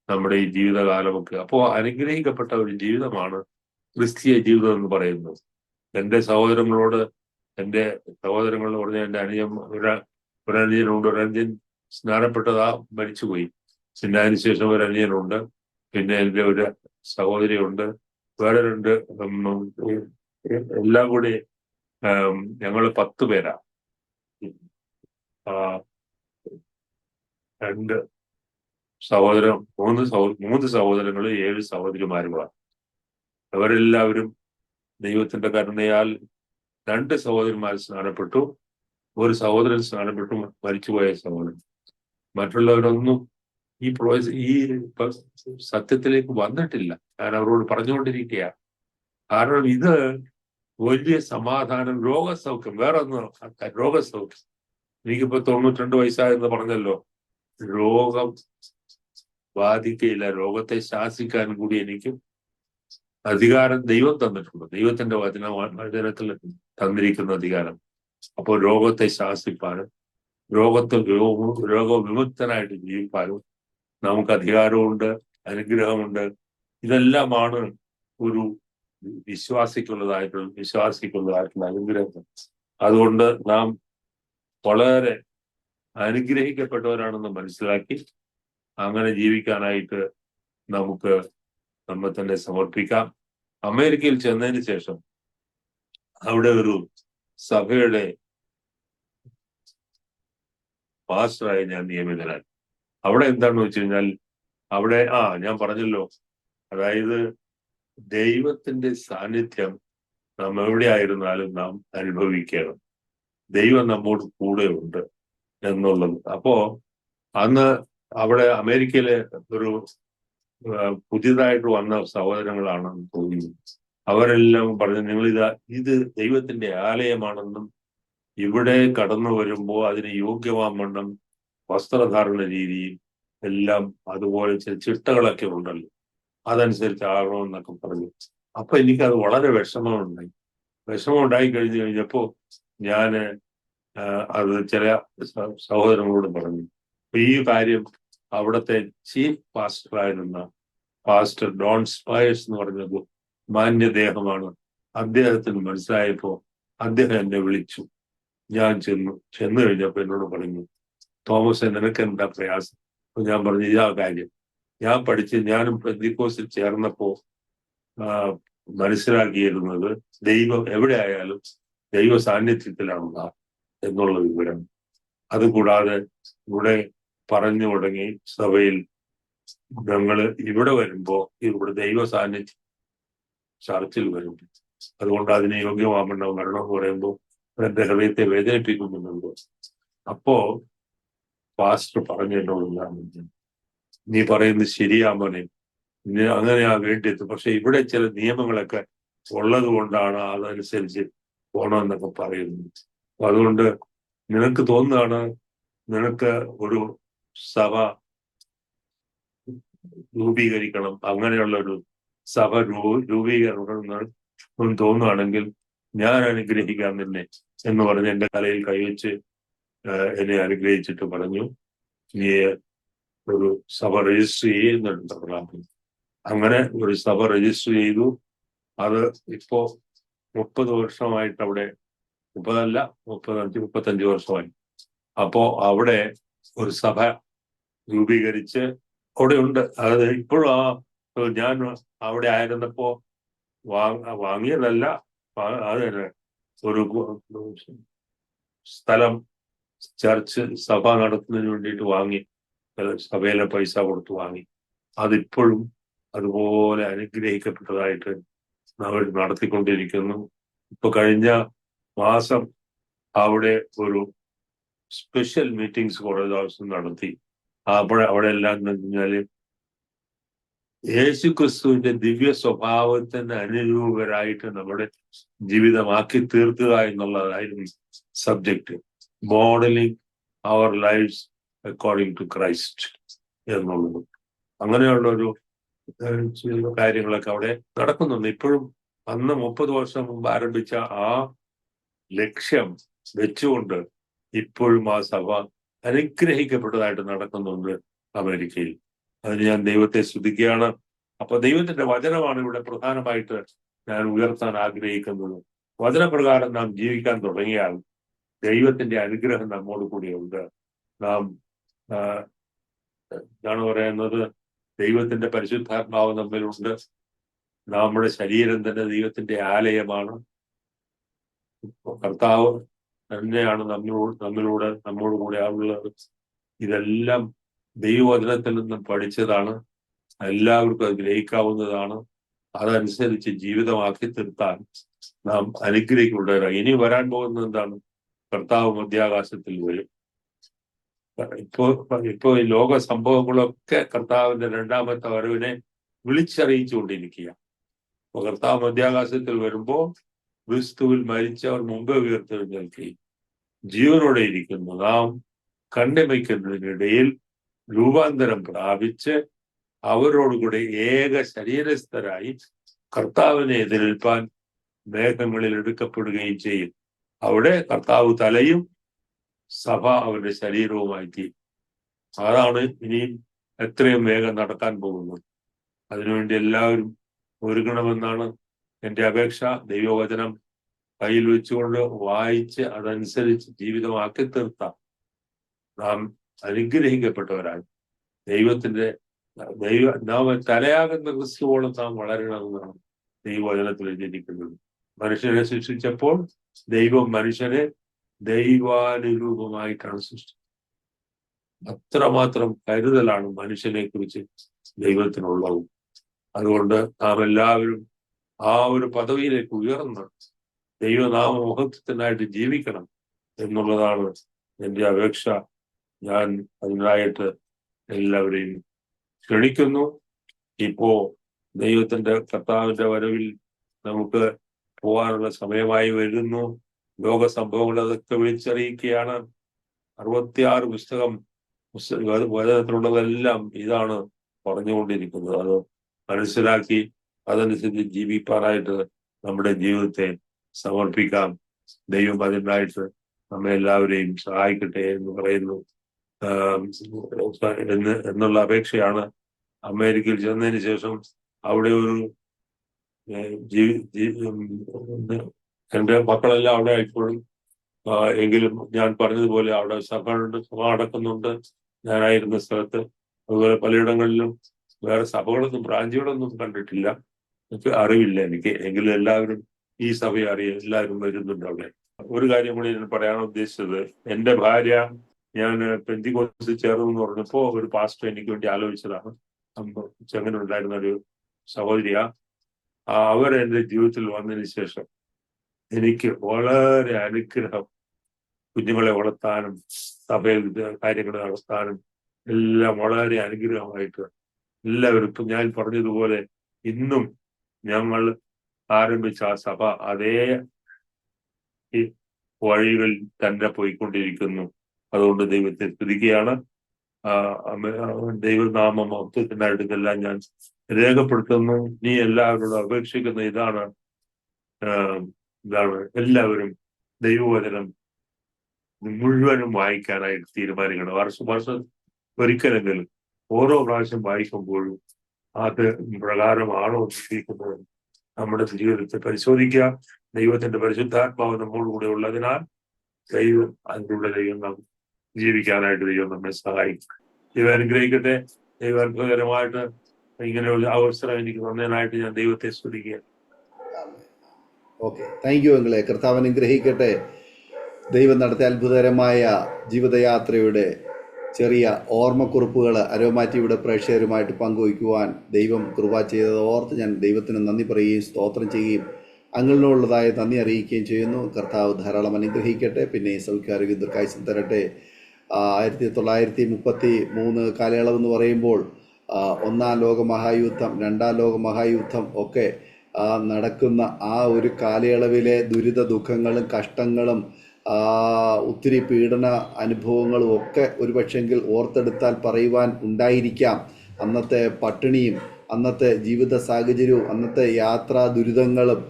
നമ്മുടെ ഈ ജീവിതകാലമൊക്കെ. അപ്പോ അനുഗ്രഹിക്കപ്പെട്ട ഒരു ജീവിതമാണ് ക്രിസ്തീയ ജീവിതം എന്ന് പറയുന്നത്. എൻ്റെ സഹോദരങ്ങളോട് പറഞ്ഞ എൻ്റെ ഒരനുജനുണ്ട്. ഒരനുജൻ സ്നാനപ്പെട്ടതാ, മരിച്ചുപോയി. പിന്നെ അതിനുശേഷം ഒരനുജനുണ്ട്. പിന്നെ എൻ്റെ ഒരു സഹോദരിയുണ്ട്. വേറെ 2 എല്ലാം കൂടി ഞങ്ങൾ 10 പേരാ. 2 3 സഹോദരങ്ങളും 7 സഹോദരിമാരുമാണ്. അവരെല്ലാവരും ദൈവത്തിന്റെ കരുണയാൽ 2 സഹോദരന്മാർ സ്നാനപ്പെട്ടു. ഒരു സഹോദരൻ സ്നാനപ്പെട്ടു മരിച്ചുപോയ സഹോദരൻ. മറ്റുള്ളവരൊന്നും ഈ സത്യത്തിലേക്ക് വന്നിട്ടില്ല. ഞാൻ അവരോട് പറഞ്ഞുകൊണ്ടിരിക്കുക. കാരണം ഇത് വലിയ സമാധാനം, രോഗസൗഖ്യം, വേറെ ഒന്നും രോഗസൗഖ്യം. എനിക്കിപ്പോ 92 വയസ്സായെന്ന് പറഞ്ഞല്ലോ. രോഗം ബാധിക്കയില്ല. രോഗത്തെ ശാസിക്കാൻ കൂടി എനിക്ക് അധികാരം ദൈവം തന്നിട്ടുണ്ട്. ദൈവത്തിന്റെ വചനത്തിൽ തന്നിരിക്കുന്ന അധികാരം. അപ്പോൾ രോഗത്തെ ശാസിപ്പാനും രോഗവിമുക്തനായിട്ട് ജീവിപ്പാനും നമുക്ക് അധികാരമുണ്ട്, അനുഗ്രഹമുണ്ട്. ഇതെല്ലാമാണ് ഒരു വിശ്വാസിക്കുള്ളതായിട്ടുള്ള അനുഗ്രഹം. അതുകൊണ്ട് നാം വളരെ അനുഗ്രഹിക്കപ്പെട്ടവരാണെന്ന് മനസ്സിലാക്കി അങ്ങനെ ജീവിക്കാനായിട്ട് നമുക്ക് നമ്മെ തന്നെ സമർപ്പിക്കാം. അമേരിക്കയിൽ ചെന്നതിന് ശേഷം അവിടെ ഒരു സഭയുടെ പാസ്റ്ററായി ഞാൻ നിയമിതനായി. അവിടെ എന്താണെന്ന് വെച്ച് കഴിഞ്ഞാൽ അവിടെ ഞാൻ പറഞ്ഞല്ലോ, അതായത് ദൈവത്തിന്റെ സാന്നിധ്യം നാം എവിടെയായിരുന്നാലും നാം അനുഭവിക്കണം. ദൈവം നമ്മോട് കൂടെ ഉണ്ട് എന്നുള്ളത്. അപ്പോ അന്ന് അവിടെ അമേരിക്കയിലെ ഒരു പുതിയതായിട്ട് വന്ന സഹോദരങ്ങളാണെന്ന് തോന്നുന്നു. അവരെല്ലാം പറഞ്ഞു, ഇത് ദൈവത്തിന്റെ ആലയമാണെന്നും ഇവിടെ കടന്നു വരുമ്പോൾ അതിന് യോഗ്യമാവണ്ണം വസ്ത്രധാരണ രീതിയും എല്ലാം അതുപോലെ ചിട്ടകളൊക്കെ ഉണ്ടല്ലോ, അതനുസരിച്ച് ആകണമെന്നൊക്കെ പറഞ്ഞു. അപ്പൊ എനിക്കത് വളരെ വിഷമം ഉണ്ടായി കഴിഞ്ഞപ്പോ ഞാന് അത് ചില സഹോദരങ്ങളോട് പറഞ്ഞു. അപ്പൊ ഈ കാര്യം അവിടുത്തെ ചീഫ് പാസ്റ്ററായിരുന്ന പാസ്റ്റർ ഡോൺ സ്പയേഴ്സ് എന്ന് പറഞ്ഞത് മാന്യദേഹമാണ്. അദ്ദേഹത്തിന് മനസ്സിലായപ്പോ അദ്ദേഹം എന്നെ വിളിച്ചു. ഞാൻ ചെന്നു കഴിഞ്ഞപ്പോ എന്നോട് പറഞ്ഞു, തോമസ്, നിനക്ക് എന്താ പ്രയാസം? അപ്പൊ ഞാൻ പറഞ്ഞു, ഇതാ കാര്യം. ഞാനും പെന്തിക്കോസിൽ ചേർന്നപ്പോ മനസ്സിലാക്കിയിരുന്നത് ദൈവം എവിടെ ആയാലും ദൈവ സാന്നിധ്യത്തിലാണ് എന്നുള്ള വിവരം. അതുകൂടാതെ ഇവിടെ പറഞ്ഞു തുടങ്ങി സഭയിൽ ഞങ്ങള് ഇവിടെ വരുമ്പോ ഇവിടെ ദൈവ സാന്നിധ്യം ചർച്ചിൽ വരും. അതുകൊണ്ട് അതിന് യോഗ്യമാവണം വരണം എന്ന് പറയുമ്പോൾ എന്റെ ഹൃദയത്തെ വേദനിപ്പിക്കുന്നുണ്ട്. അപ്പോ പാസ്റ്റർ പറഞ്ഞു എന്നോട്, നീ പറയുന്നത് ശരിയാ മോനെ, അങ്ങനെയാ വേണ്ടിയത്. പക്ഷെ ഇവിടെ ചില നിയമങ്ങളൊക്കെ ഉള്ളത് കൊണ്ടാണ് അതനുസരിച്ച് പോണമെന്നൊക്കെ പറയുന്നത്. അതുകൊണ്ട് നിനക്ക് തോന്നുകയാണ് നിനക്ക് ഒരു സഭ രൂപീകരിക്കണം, അങ്ങനെയുള്ള ഒരു സഭ രൂപീകരണം തോന്നുകയാണെങ്കിൽ ഞാൻ അനുഗ്രഹിക്കാം നിന്നെ എന്ന് പറഞ്ഞ് എന്റെ തലയിൽ കൈവച്ച് എന്നെ അനുഗ്രഹിച്ചിട്ട് പറഞ്ഞു, നീ ഒരു സഭ രജിസ്റ്റർ ചെയ്യുന്നുണ്ട്. അങ്ങനെ ഒരു സഭ രജിസ്റ്റർ ചെയ്തു. അത് ഇപ്പോ 30 വർഷമായിട്ട് അവിടെ, 35 വർഷമായി. അപ്പോ അവിടെ ഒരു സഭ രൂപീകരിച്ച് അവിടെ ഉണ്ട്. അത് ഇപ്പോഴും ഞാൻ അവിടെ ആയിരുന്നപ്പോ വാങ്ങിയതല്ല, അത് ഒരു സ്ഥലം ചർച്ച് സഭ നടത്തുന്നതിന് വേണ്ടിയിട്ട് വാങ്ങി, സഭയിലെ പൈസ കൊടുത്ത് വാങ്ങി. അതിപ്പോഴും അതുപോലെ അനുഗ്രഹിക്കപ്പെട്ടതായിട്ട് അവർ നടത്തിക്കൊണ്ടിരിക്കുന്നു. ഇപ്പൊ കഴിഞ്ഞ മാസം അവിടെ ഒരു സ്പെഷ്യൽ മീറ്റിംഗ്സ് കുറെ ദിവസം നടത്തി. അവിടെ എല്ലാം എന്ന് പറഞ്ഞാല് യേശു ക്രിസ്തുവിന്റെ ദിവ്യ സ്വഭാവത്തിന് അനുരൂപരായിട്ട് നമ്മുടെ ജീവിതമാക്കി തീർക്കുക എന്നുള്ളതായിരുന്നു subject. Modelling our lifes according to Christ എന്നുള്ളത്. അങ്ങനെയുള്ള ഒരു കാര്യങ്ങളൊക്കെ അവിടെ നടക്കുന്നുണ്ട് ഇപ്പോഴും. അന്ന് 30 വർഷം മുമ്പ് ആരംഭിച്ച ആ ലക്ഷ്യം വെച്ചുകൊണ്ട് ഇപ്പോഴും ആ സഭ അനുഗ്രഹിക്കപ്പെട്ടതായിട്ട് നടക്കുന്നുണ്ട് അമേരിക്കയിൽ. അതിന് ഞാൻ ദൈവത്തെ സ്തുതിക്കുകയാണ്. അപ്പൊ ദൈവത്തിന്റെ വചനമാണ് ഇവിടെ പ്രധാനമായിട്ട് ഞാൻ ഉയർത്താൻ ആഗ്രഹിക്കുന്നത്. വചനപ്രകാരം നാം ജീവിക്കാൻ തുടങ്ങിയാൽ ദൈവത്തിന്റെ അനുഗ്രഹം നമ്മോട് കൂടിയുണ്ട്. നാം എന്താണ് പറയുന്നത്, ദൈവത്തിന്റെ പരിശുദ്ധാത്മാവ് നമ്മിലുണ്ട്. നമ്മുടെ ശരീരം തന്നെ ദൈവത്തിന്റെ ആലയമാണ്. കർത്താവ് തന്നെയാണ് നമ്മോട് കൂടെ ഉള്ളത്. ഇതെല്ലാം ദൈവവചനത്തിൽ നിന്നും പഠിച്ചതാണ്. എല്ലാവർക്കും അത് ഗ്രഹിക്കാവുന്നതാണ്. അതനുസരിച്ച് ജീവിതമാക്കി തീർത്താൻ നാം അനുഗ്രഹിക്കേണ്ടവരാണ്. ഇനി വരാൻ പോകുന്നത് എന്താണ്? കർത്താവ് മധ്യാകാശത്തിൽ വരും. ഇപ്പോ ഈ ലോക സംഭവങ്ങളൊക്കെ കർത്താവിന്റെ രണ്ടാമത്തെ വരവിനെ വിളിച്ചറിയിച്ചുകൊണ്ടിരിക്കുക. അപ്പൊ കർത്താവ് മധ്യാകാശത്തിൽ വരുമ്പോൾ ക്രിസ്തുവിൽ മരിച്ചവർ മുമ്പേ ഉയർത്തെഴുന്നേൽക്കുകയും ജീവനോടെ ഇരിക്കുന്നു നാം കണ്ണിമയ്ക്കുന്നതിനിടയിൽ രൂപാന്തരം പ്രാപിച്ച് അവരോടുകൂടി ഏക ശരീരസ്ഥരായി കർത്താവിനെ എതിരേൽപ്പാൻ മേഘങ്ങളിൽ എടുക്കപ്പെടുകയും ചെയ്യും. അവിടെ കർത്താവ് തലയും സഭ അവരുടെ ശരീരവുമായി തീരും. അതാണ് ഇനിയും എത്രയും വേഗം നടക്കാൻ പോകുന്നത്. അതിനുവേണ്ടി എല്ലാവരും ഒരുങ്ങണമെന്നാണ് എൻ്റെ അപേക്ഷ. ദൈവവചനം കയ്യിൽ വെച്ചുകൊണ്ട് വായിച്ച് അതനുസരിച്ച് ജീവിതമാക്കി തീർത്താം നാം അനുഗ്രഹിക്കപ്പെട്ടവരായി നാം തലയാകുന്ന ക്രിസ്തുവോളം നാം വളരണമെന്നാണ് ദൈവവചനത്തിൽ എഴുതിയിരിക്കുന്നത്. മനുഷ്യനെ സൃഷ്ടിച്ചപ്പോൾ ദൈവം മനുഷ്യനെ ദൈവാനുരൂപമായിട്ടാണ് സൃഷ്ടിച്ചത്. അത്രമാത്രം കരുതലാണ് മനുഷ്യനെ കുറിച്ച് ദൈവത്തിനുള്ളത്. അതുകൊണ്ട് നാം എല്ലാവരും ആ ഒരു പദവിയിലേക്ക് ഉയർന്ന് ദൈവനാമമഹത്വത്തിനായിട്ട് ജീവിക്കണം എന്നുള്ളതാണ് എൻ്റെ അപേക്ഷ. ഞാൻ അതിനായിട്ട് എല്ലാവരെയും ക്ഷണിക്കുന്നു. ഇപ്പോ ദൈവത്തിന്റെ കർത്താവിന്റെ വരവിൽ നമുക്ക് പോകാനുള്ള സമയമായി വരുന്നു. ലോക സംഭവങ്ങൾ അതൊക്കെ വിളിച്ചറിയിക്കുകയാണ്. 66 പുസ്തകം വചനത്തിലുള്ളതെല്ലാം ഇതാണ് പറഞ്ഞുകൊണ്ടിരിക്കുന്നത്. അത് മനസ്സിലാക്കി അതനുസരിച്ച് ജീവിക്കാനായിട്ട് നമ്മുടെ ജീവിതത്തെ സമർപ്പിക്കാം. ദൈവം അതിനായിട്ട് നമ്മെ എല്ലാവരെയും സഹായിക്കട്ടെ എന്ന് പറയുന്നു എന്നുള്ള അപേക്ഷയാണ്. അമേരിക്കയിൽ ചെന്നതിന് ശേഷം അവിടെ ഒരു എൻ്റെ മക്കളെല്ലാം അവിടെ ഇപ്പോഴും എങ്കിലും ഞാൻ പറഞ്ഞതുപോലെ അവിടെ സഭ നടക്കുന്നുണ്ട്. ഞാനായിരുന്ന സ്ഥലത്ത് അതുപോലെ പലയിടങ്ങളിലും വേറെ സഭകളൊന്നും ബ്രാഞ്ചുകളൊന്നും കണ്ടിട്ടില്ല. എനിക്ക് അറിവില്ല എനിക്ക്. എങ്കിലും എല്ലാവരും ഈ സഭയെ അറിയാം, എല്ലാവരും വരുന്നുണ്ട് അവിടെ. ഒരു കാര്യം കൂടി ഞാൻ പറയാൻ ഉദ്ദേശിച്ചത്, എൻ്റെ ഭാര്യ ഞാൻ പെന്തിക്കോസിൽ ചേർന്നു എന്ന് പറഞ്ഞപ്പോ ഒരു പാസ്റ്റർ എനിക്ക് വേണ്ടി ആലോചിച്ചതാണ്. ചെങ്ങനെ ഉണ്ടായിരുന്ന ഒരു സഹോദരിയ. അവർ എൻ്റെ ജീവിതത്തിൽ വന്നതിന് ശേഷം എനിക്ക് വളരെ അനുഗ്രഹം, കുഞ്ഞുങ്ങളെ വളർത്താനും സഭയിൽ കാര്യങ്ങൾ നടത്താനും എല്ലാം വളരെ അനുഗ്രഹമായിട്ട് എല്ലാവരും. ഇപ്പം ഞാൻ പറഞ്ഞതുപോലെ ഇന്നും ഞങ്ങൾ ആരംഭിച്ച ആ സഭ അതേ വഴികളിൽ തന്നെ പോയിക്കൊണ്ടിരിക്കുന്നു. അതുകൊണ്ട് ദൈവത്തെ സ്തുതിക്കുകയാണ്. ദൈവനാമം മഹത്വത്തിനായിട്ടെല്ലാം ഞാൻ രേഖപ്പെടുത്തുന്നു. നീ എല്ലാവരോടും അപേക്ഷിക്കുന്ന ഇതാണ് എല്ലാവരും ദൈവവചനം മുഴുവനും വായിക്കാനായിട്ട് തീരുമാനിക്കണം. വർഷം ഒരിക്കലെങ്കിലും ഓരോ പ്രാവശ്യം വായിക്കുമ്പോഴും അത് പ്രകാരമാണോ ജീവിക്കുന്നത് നമ്മുടെ ജീവിതത്തെ പരിശോധിക്കുക. ദൈവത്തിന്റെ പരിശുദ്ധാത്മാവ് നമ്മോടുകൂടെ ഉള്ളതിനാൽ അതിനുള്ള ദൈവം നാം ജീവിക്കാനായിട്ട് ദൈവം നമ്മെ സഹായിക്കും. ദൈവം അനുഗ്രഹിക്കട്ടെ. ദൈവം അത്ഭുതകരമായിട്ട് ഇങ്ങനെ ഒരു അവസരം എനിക്ക് തന്നതിനായിട്ട് ഞാൻ ദൈവത്തെ സ്തുതിക്കുക. ഓക്കെ, താങ്ക് യു അങ്കിളെ. കർത്താവ് അനുഗ്രഹിക്കട്ടെ. ദൈവം നടത്തിയ അത്ഭുതകരമായ ജീവിതയാത്രയുടെ ചെറിയ ഓർമ്മക്കുറിപ്പുകൾ അരോമ ടിവിയുടെ പ്രേക്ഷകരുമായിട്ട് പങ്കുവയ്ക്കുവാൻ ദൈവം കൃപ ചെയ്തത് ഓർത്ത് ഞാൻ ദൈവത്തിന് നന്ദി പറയുകയും സ്തോത്രം ചെയ്യുകയും അങ്ങളിനുള്ളതായ നന്ദി അറിയിക്കുകയും ചെയ്യുന്നു. കർത്താവ് ധാരാളം അനുഗ്രഹിക്കട്ടെ. പിന്നെ സൗഖ്യാരോഗ്യ ദീർഘായുസ്സും തരട്ടെ. 1933 കാലയളവെന്ന് പറയുമ്പോൾ ഒന്നാം ലോക മഹായുദ്ധം, രണ്ടാം ലോക മഹായുദ്ധം ഒക്കെ നടക്കുന്ന ആ ഒരു കാലയളവിലെ ദുരിത ദുഃഖങ്ങളും കഷ്ടങ്ങളും ഒത്തിരി പീഡന അനുഭവങ്ങളും ഒക്കെ ഒരുപക്ഷെങ്കിൽ ഓർത്തെടുത്താൽ പറയുവാൻ ഉണ്ടായിരിക്കാം. അന്നത്തെ പട്ടിണിയും അന്നത്തെ ജീവിത സാഹചര്യവും അന്നത്തെ യാത്രാ ദുരിതങ്ങളും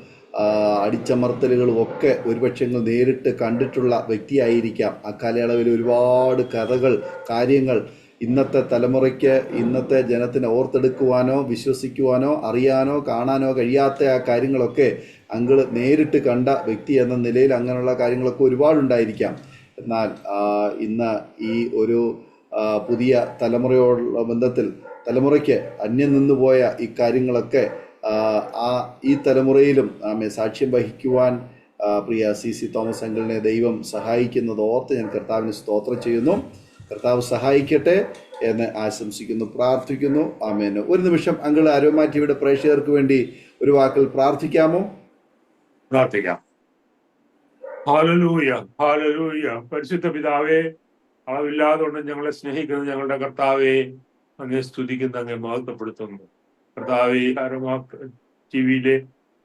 അടിച്ചമർത്തലുകളും ഒക്കെ ഒരുപക്ഷെങ്കിൽ നേരിട്ട് കണ്ടിട്ടുള്ള വ്യക്തിയായിരിക്കാം. ആ കാലയളവിൽ ഒരുപാട് കഥകൾ, കാര്യങ്ങൾ ഇന്നത്തെ തലമുറയ്ക്ക്, ഇന്നത്തെ ജനത്തിന് ഓർത്തെടുക്കുവാനോ വിശ്വസിക്കുവാനോ അറിയാനോ കാണാനോ കഴിയാത്ത ആ കാര്യങ്ങളൊക്കെ അങ്കിള് നേരിട്ട് കണ്ട വ്യക്തി എന്ന നിലയിൽ അങ്ങനെയുള്ള കാര്യങ്ങളൊക്കെ ഒരുപാടുണ്ടായിരിക്കാം. എന്നാൽ ഇന്ന് ഈ ഒരു പുതിയ തലമുറയോടുള്ള ബന്ധത്തിൽ തലമുറയ്ക്ക് അന്യം നിന്നുപോയ ഈ കാര്യങ്ങളൊക്കെ ഈ തലമുറയിലും സാക്ഷ്യം വഹിക്കുവാൻ പ്രിയ CC തോമസ് അങ്കിളിനെ ദൈവം സഹായിക്കുന്നത് ഓർത്ത് ഞാൻ കർത്താവിന് സ്തോത്രം ചെയ്യുന്നു. കർത്താവ് സഹായിക്കട്ടെ എന്ന് ആശംസിക്കുന്നു, പ്രാർത്ഥിക്കുന്നു. ആമേൻ. ഒരു നിമിഷം അങ്കിൾ അരോമ ടിവിയുടെ പ്രേക്ഷകർക്ക് വേണ്ടി ഒരു വാക്കിൽ പ്രാർത്ഥിക്കാമോ? പ്രാർത്ഥിക്കാം. Hallelujah, hallelujah. പരിശുദ്ധ പിതാവേ, അളവില്ലാതെ ഞങ്ങളെ സ്നേഹിക്കുന്ന ഞങ്ങളുടെ കർത്താവേ, അങ്ങേ സ്തുതിക്കുന്ന, അങ്ങേ മഹത്വപ്പെടുത്തുന്നു. കർത്താവേ, ടിവിയിലെ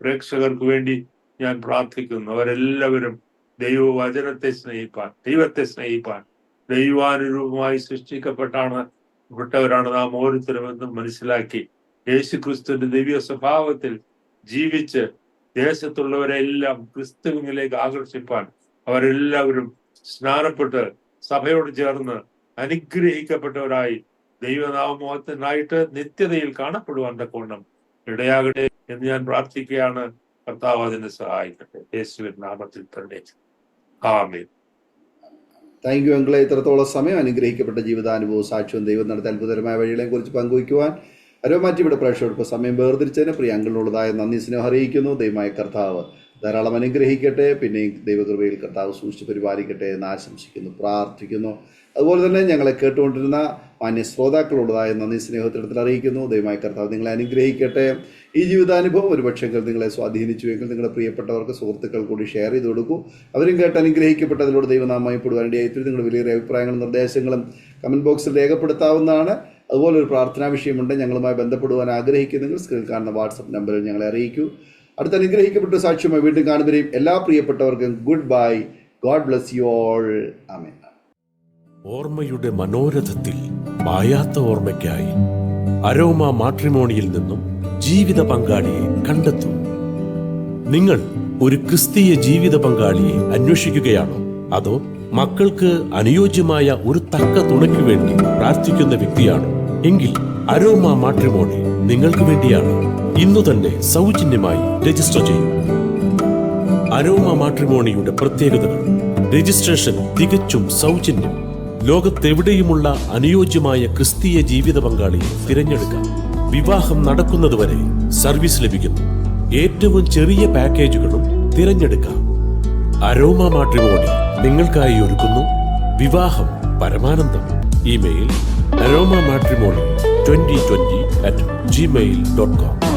പ്രേക്ഷകർക്ക് വേണ്ടി ഞാൻ പ്രാർത്ഥിക്കുന്നു. അവരെല്ലാവരും ദൈവവചനത്തെ സ്നേഹിപ്പാൻ, ദൈവത്തെ സ്നേഹിപ്പാൻ, ദൈവാനുരൂപമായി പെട്ടവരാണ് നാം ഓരോരുത്തരുമെന്നും മനസ്സിലാക്കി യേശുക്രിസ്തുവിന്റെ ദിവ്യ സ്വഭാവത്തിൽ ജീവിച്ച് ദേശത്തുള്ളവരെല്ലാം ക്രിസ്തുവിലേക്ക് ആകർഷിപ്പാൻ അവരെല്ലാവരും സ്നാനപ്പെട്ട് സഭയോട് ചേർന്ന് അനുഗ്രഹിക്കപ്പെട്ടവരായി ദൈവനാമത്തിനായിട്ട് നിത്യതയിൽ കാണപ്പെടുവാൻ തക്കവണ്ണം ഇടയാകട്ടെ എന്ന് ഞാൻ പ്രാർത്ഥിക്കുകയാണ്. കർത്താവ് അതിനെ സഹായിക്കട്ടെ. യേശുവിൻ നാമത്തിൽ തന്നെ ആമേൻ. താങ്ക് യു അങ്കിളെ. ഇത്രത്തോളം സമയം അനുഗ്രഹിക്കപ്പെട്ട ജീവിതാനുഭവവും സാക്ഷ്യവും ദൈവം നടത്തിയ അത്ഭുതകരമായ വഴികളെ കുറിച്ച് പങ്കുവയ്ക്കുവാൻ അരോമ ടിവിയുടെ പ്രേക്ഷകർക്ക് സമയം വേർതിരിച്ചതിന് പ്രിയ അങ്കിളിനുള്ളതായ നന്ദി സ്നേഹം അറിയിക്കുന്നു. ദൈവമായ കർത്താവ് ധാരാളം അനുഗ്രഹിക്കട്ടെ. പിന്നെയും ദൈവകൃപയിൽ കർത്താവ് സൂക്ഷിച്ച് പരിപാലിക്കട്ടെ എന്ന് ആശംസിക്കുന്നു, പ്രാർത്ഥിക്കുന്നു. അതുപോലെ തന്നെ ഞങ്ങളെ കേട്ടുകൊണ്ടിരുന്ന മാന്യ ശ്രോതാക്കളുള്ളതായ നന്ദി സ്നേഹത്തിടത്തിൽ അറിയിക്കുന്നു. ദൈവമായ കർത്താവ് നിങ്ങളെ അനുഗ്രഹിക്കട്ടെ. ഈ ജീവിതാനുഭവം ഒരുപക്ഷെങ്കിൽ നിങ്ങളെ സ്വാധീനിച്ചുവെങ്കിൽ നിങ്ങളുടെ പ്രിയപ്പെട്ടവർക്ക്, സുഹൃത്തുക്കൾ കൂടി ഷെയർ ചെയ്ത് കൊടുക്കൂ. അവരും കേട്ട് അനുഗ്രഹിക്കപ്പെട്ടതിലൂടെ ദൈവനാമയപ്പെടുവാനിടയായിട്ട് നിങ്ങളുടെ വലിയ അഭിപ്രായങ്ങളും നിർദ്ദേശങ്ങളും കമൻറ്റ് ബോക്സിൽ രേഖപ്പെടുത്താവുന്നതാണ്. അതുപോലെ ഒരു പ്രാർത്ഥനാ വിഷയമുണ്ട്, ഞങ്ങളുമായി ബന്ധപ്പെടുവാൻ ആഗ്രഹിക്കുന്നെങ്കിൽ സ്ക്രീനിൽ കാണുന്ന വാട്സപ്പ് നമ്പറിൽ ഞങ്ങളെ അറിയിക്കൂ. അടുത്ത അനുഗ്രഹിക്കപ്പെട്ട സാക്ഷ്യമായി വീണ്ടും കാണുമ്പോഴേയും എല്ലാ പ്രിയപ്പെട്ടവർക്കും good bye. God bless you all. Amen. ഓർമ്മയുടെ മനോരഥത്തിൽ മായാത്ത ഓർമ്മയ്ക്കായി അരോമ മാട്രിമോണിയിൽ നിന്നും ജീവിത പങ്കാളിയെ കണ്ടെത്തൂ. നിങ്ങൾ ഒരു ക്രിസ്തീയ ജീവിത പങ്കാളിയെ അന്വേഷിക്കുകയാണോ? അതോ മക്കൾക്ക് അനുയോജ്യമായ ഒരു തക്ക തുണയ്ക്ക് വേണ്ടി പ്രാർത്ഥിക്കുന്ന വ്യക്തിയാണോ? എങ്കിൽ അരോമ മാട്രിമോണി നിങ്ങൾക്ക് വേണ്ടിയാണ്. ഇന്നു തന്നെ സൗജന്യമായി രജിസ്റ്റർ ചെയ്യൂ. അരോമ മാട്രിമോണിയുടെ പ്രത്യേകതകൾ: രജിസ്ട്രേഷൻ തികച്ചും സൗജന്യം. ലോകത്തെവിടെയുമുള്ള അനുയോജ്യമായ ക്രിസ്തീയ ജീവിത പങ്കാളിയെ തിരഞ്ഞെടുക്കാം. വിവാഹം നടക്കുന്നതുവരെ സർവീസ് ലഭിക്കുന്നു. ഏറ്റവും ചെറിയ പാക്കേജുകളും തിരഞ്ഞെടുക്കാം. അരോമ മാട്രിമോണി നിങ്ങൾക്കായി ഒരുക്കുന്നു വിവാഹം പരമാനന്ദം. Email aroma matrimony2020@gmail.com